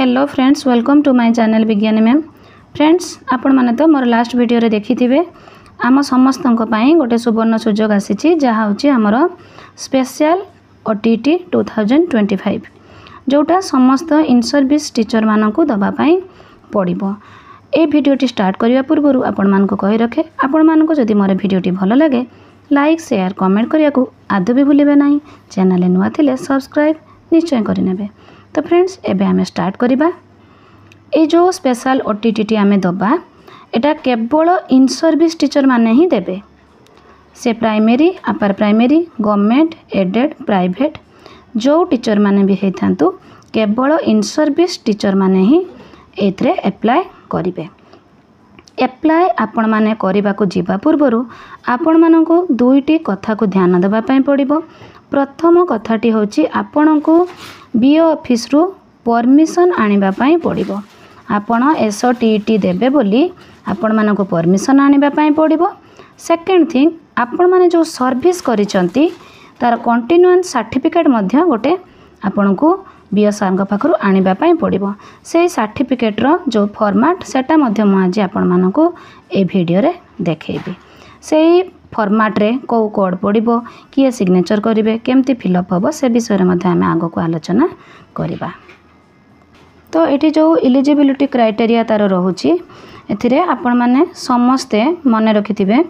Hello friends, welcome to my channel Vigyani ma'am. Friends, आपण माने तो मोर लास्ट वीडियो रे देखिथिबे आम समस्तंक पई गोटे सुवर्ण सुजोग आसीची जहा होची हमर स्पेशल ओटीटी 2025 जोटा समस्त इन सर्विस टीचर मानकू दबा पई पड़िबो। ए वीडियोटी स्टार्ट करिया पूर्व आपण मानकू कहि रखे आपण मानकू जदि मोर वीडियोटी भलो लागे लाइक शेयर कमेंट करिया को आदौ भी भूलिबे नाही। चैनल नुआ थिले सब्सक्राइब निश्चय करि नेबे। तो फ्रेंड्स एबे आमे स्टार्ट करिबा। ए जो स्पेशल ओटीटी आमे दबा एटा केवल इन सर्विस टीचर माने ही देबे। से primary upper primary government aided private जो टीचर माने भी हेथांतु केवल इन सर्विस टीचर माने ही एथरे अप्लाई करिवे। एप्लाय आपण माने करिबा को जिबा पूर्वरु आपण माननको दुईटी कथा को ध्यान देबा पई पड़िबो। प्रथम कथाटी होची आपण को बीओ ऑफिस रु परमिशन आनिबा पई पड़िबो। आपण एसओटीटी देबे बोली आपण माननको परमिशन आनिबा पई पड़िबो। सेकंड थिंग आपण माने जो सर्विस करिसंती तार कंटीन्यूअस सर्टिफिकेट मध्य गोटे आपण को बीओ सार पाखरु आनिबा पई पड़िबो। से सर्टिफिकेट रो जो फॉर्मेट सेटा मध्य म आज आपण माननको ए वीडियो रे देखेबी। सेही फॉर्मेट रे को कोड पड़िबो किए सिग्नेचर करिवे केमती फिलअप होबो से विषय रे मध्य आमे आगो को आलोचना करिबा। तो एठी जो एलिजिबिलिटी क्राइटेरिया तार रहुची एथिरे आपण माने समस्ते मने रखिथिबे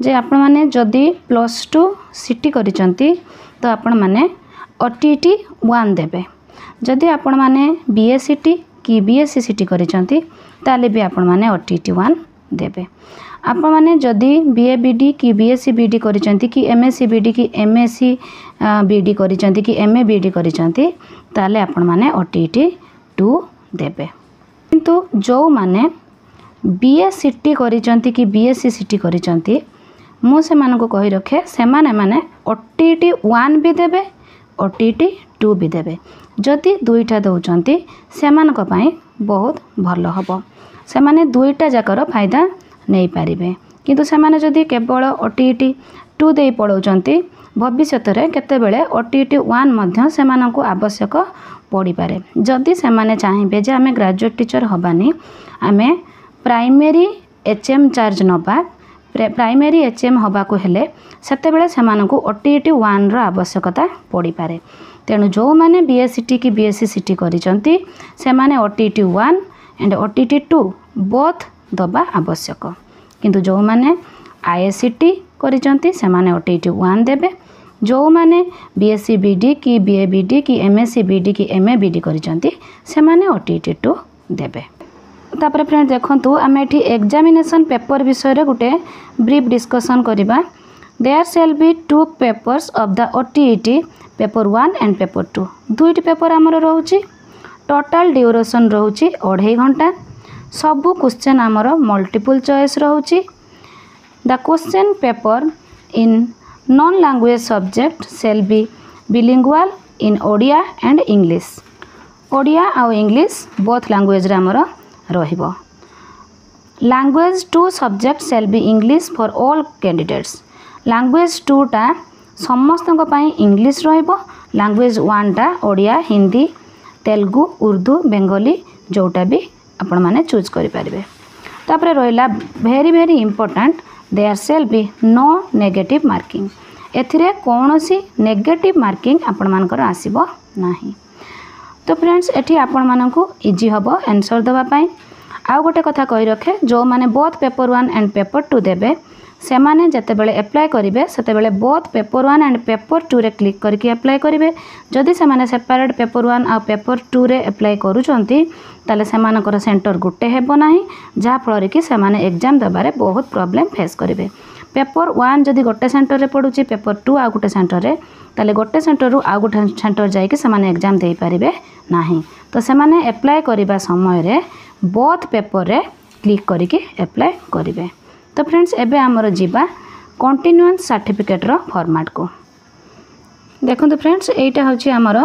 जे आपण माने जदी +2 सिटी करिसंती तो आपण माने ओटीटी 1 देबे। जदि आपण माने बीएससीटी कि बीएससी सिटी करिसंती ताले भी आपण माने ओटीटी 1 देबे। आपण माने जदि बीएबीडी कि बीएससी बीडी करिसंती कि एमएससी बीडी कि एमएससी बीडी करिसंती कि एमए बीडी करिसंती ताले आपण माने ओटीटी 2 देबे। किंतु जो माने बीएससीटी करिसंती कि बीएससी सिटी करिसंती मु से मानको कहि रखे से माने ओटीटी 1 भी देबे ओटीटी 2 भी देबे। जदि दुईटा दउचंती सेमानक पई बहुत भलो हबो। से माने दुईटा जाकर फायदा नहीं पारिबे। किंतु से माने जदि केवल ओटीटी 2 देई पळौचंती भविष्यत रे केते बेले ओटीटी 1 मध्य सेमानकु आवश्यक पड़ी पारे। जदि से माने चाहिबे जे आमे ग्रेजुएट टीचर हबानी आमे प्राइमरी एचएम चार्ज नबा प्राइमरी एचएम हबा को हेले सेते बेले सेमानकु ओटीटी 1 रो आवश्यकता पड़ी पारे। तेणु जो माने बीएससीटी कि बीएससी सिटी करिसंती से माने ओटीटी 1 एंड ओटीटी 2 बोथ दबा आवश्यक। किंतु जो माने आईएससीटी करिसंती से माने ओटीटी 1 देबे। जो माने बीएससी बीडी कि बीएबीडी कि एमएससी बीडी कि एमए बीडी करिसंती से माने ओटीटी 2 देबे। तापर फ्रेंड देखंतु आमे एठी एग्जामिनेशन पेपर विषय रे गुटे ब्रीफ डिस्कशन करिबा। There shall be 2 papers of the OTT paper 1 and paper 2। दुईटी पेपर आमर रहउची। टोटल ड्यूरेशन रहउची 2.5 घंटा। सबु क्वेश्चन आमर मल्टीपल चॉइस रहउची। The question paper in non language subject shall be bilingual in Odia and English. Odia आ English both language रे आमर रहिबो। Language 2 subject shall be English for all candidates. Language 2 टा समस्तक पई इंग्लिश रहिबो। लैंग्वेज 1 टा ओडिया हिंदी तेलुगु उर्दू बेंगली जोटा भी आपण माने चूज करि परिबे। तापरे रहिला very important there shall be no negative marking. एथिरे कोनोसी नेगेटिव मार्किंग आपण मानकर आसीबो नाही। तो फ्रेंड्स एठी आपण मानकू इजी हबो आंसर दबा पई। आ गोटे कथा कहि रखे जो माने बोथ पेपर 1 एंड पेपर 2 देबे से माने जते बेले अप्लाई करिवे सेते बेले बोथ पेपर 1 एंड पेपर 2 रे क्लिक करके अप्लाई करिवे। जदि से माने सेपरेट पेपर 1 आ पेपर 2 रे अप्लाई करूचंती ताले से मानकर सेंटर गुटे हेबो नाही जा फଳରେ कि से माने एग्जाम दबारे बहुत प्रॉब्लम फेस करिवे। पेपर 1 जदि गोटे सेंटर रे पडुची पेपर 2 आ गोटे सेंटर रे ताले गोटे सेंटर रु आ गोटे सेंटर जाई कि से माने एग्जाम देई पारिबे नाही। तो से माने अप्लाई करिबा समय रे बोथ पेपर रे क्लिक करके अप्लाई करिवे। तो फ्रेंड्स एबे हमर जीवा कंटीन्यूअस सर्टिफिकेट रो फॉर्मेट को देखो। तो फ्रेंड्स एटा होची हमर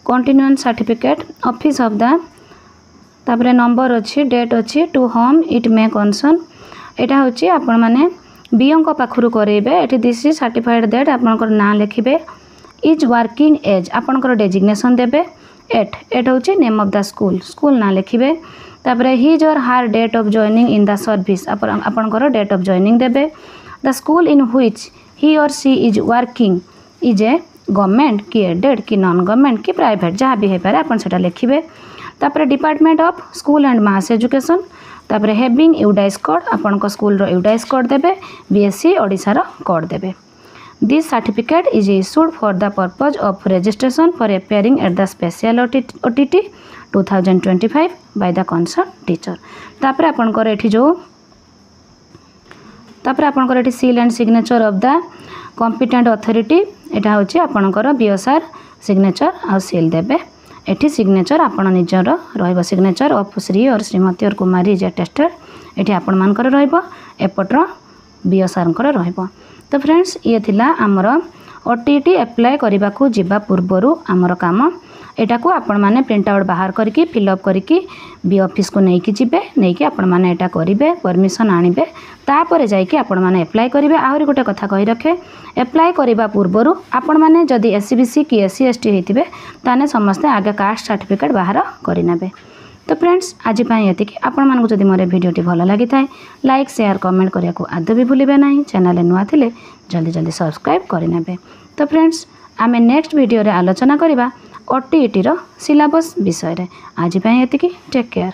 continuous certificate office of the तापरे नंबर अछि डेट अछि to whom it may concern. एटा होची आपण माने बीओ को पाखरु करेबे। एठी दिस इज सर्टिफाइड दैट आपनकर नाम लिखिबे। इज वर्किंग एज आपनकर डेजिग्नेशन देबे। एट हूँ name of the school school ना लिखिबे तापर his or her date of joining in the service आपणकर डेट ऑफ जॉइनिंग देबे the school in which he or she is working is a government कि aided कि non government कि private जहाँ भी हो पारे आपन सेटा लिखिबे तापर department of school and mass education तापर हैविंग यूडाइस कोड आपन को स्कूल रो यूडाइस कोड देबे बीएससी ओडिसा रो कोड देबे this certificate is issued for the purpose of registration for appearing at the special OTT 2025 by the concern teacher तापर आपन को एठी जो तापर आपन को एठी seal and signature of the competent authority एटा होची आपन को बीएसआर सिग्नेचर आ सील देबे एठी सिग्नेचर आपण निजर रहइबो सिग्नेचर ऑफ श्री और श्रीमती और कुमारी जे टेस्टेड एठी आपण मानकर रहइबो एपटर बीएसआर कर रहइबो। तो फ्रेंड्स ये थिला हमर ओटीटी अप्लाई करबा को जिबा पूर्वरु हमर काम एटा को आपण माने प्रिंट आउट बाहर करके फिलअप करके बी ऑफिस को नहीं कि जिबे नहीं कि आपण माने एटा करिवे परमिशन आनिबे तापर जाई कि आपण माने अप्लाई करिवे। आहुरी गोटे कथा कहि रखे अप्लाई करबा पूर्वरु आपण माने जदि एससीबीसी कि एससी एसटी हेतिबे ताने समस्त आगे कास्ट सर्टिफिकेट बाहर करि नेबे। तो फ्रेंड्स आज ये आपण मानक जदि मोर वीडियोटी भल लगी थाए लाइक शेयर कमेंट करिया को आदौ भी भूलिबे नहीं चैनल नुआ थिले जल्दी जल्दी सब्सक्राइब करिनेबे। तो फ्रेंड्स आमे नेक्स्ट वीडियो रे आलोचना करिबा ओटीईटी रो सिलेबस विषय रे आज टेक केयर।